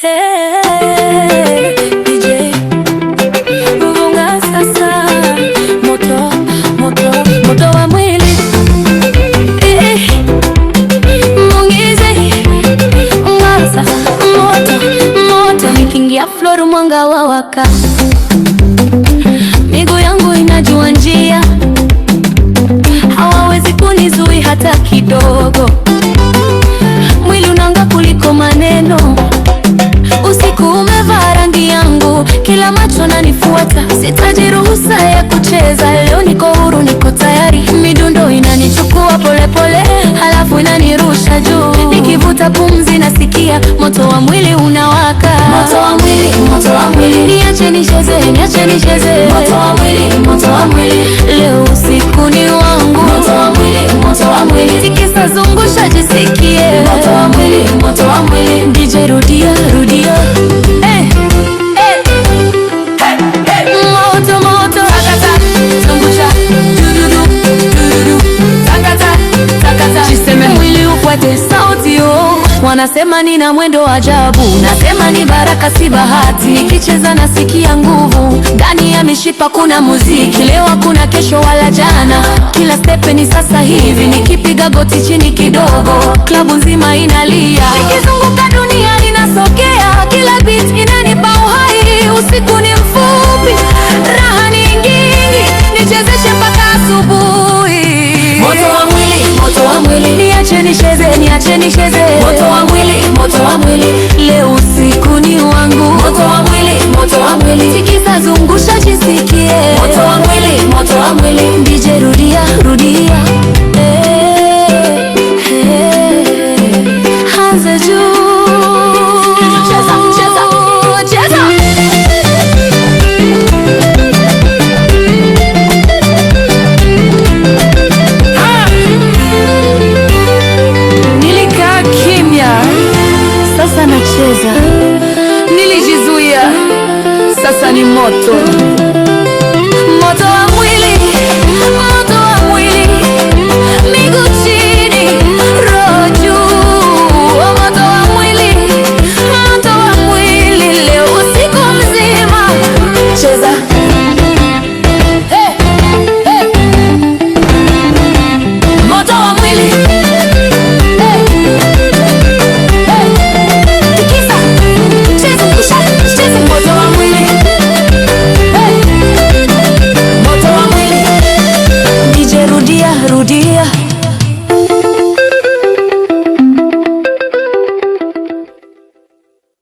Hey, DJ Vunga sasa, moto, moto, moto wa mwili. Mungize ngasa, moto, moto. Nikiingia floor mwanga wa waka, miguu yangu inajua njia, hawawezi kunizui hata kidogo. Mwili unanga kuliko maneno, usiku umevaa rangi yangu, kila macho nanifuata. Sitaji ruhusa ya kucheza, leo niko huru, niko tayari. Midundo inanichukua pole pole, halafu inanirusha juu. Nikivuta pumzi nasikia moto wa mwili unawaka. Moto wa mwili, moto wa mwili. Niache nicheze, niache nicheze. Moto wa mwili, moto wa mwili. Leo usiku ni wangu. Moto wa mwili, moto wa mwili. Tikisa, zungusha, jisikie. Moto wa mwili, moto wa mwili. DJ rudia, rudia. Moto, moto. Takata, zungusha. Dududu, dududu. Takata, takata. Jiseme mwili ufuate sauti yo. Wanasema nina mwendo ajabu, nasema ni baraka si bahati. Nikicheza nasikia nguvu, ndani ya mishipa kuna muziki. Leo hakuna kesho wala jana, kila step ni sasa hivi. Nikipiga goti chini kidogo, klabu nzima inalia. Nikizunguka dunia inasogea, kila beat inanipa uhai. Usiku ni mfupi, raha ni nyingi, nichezeshe mpaka asubuhi. Moto wa mwili, moto wa mwili. Niache nicheze, niache nicheze. Moto wa mwili, moto wa mwili. Leo usiku ni wangu. Moto wa mwili, moto wa mwili. Tikisa, zungusha, jisikie. Moto wa mwili, moto wa mwili. DJ rudia, rudia. Hanze juu. Cheza, cheza, cheza. Nilikaa kimya, sasa nacheza. Nilijizuia, sasa ni moto. Moto.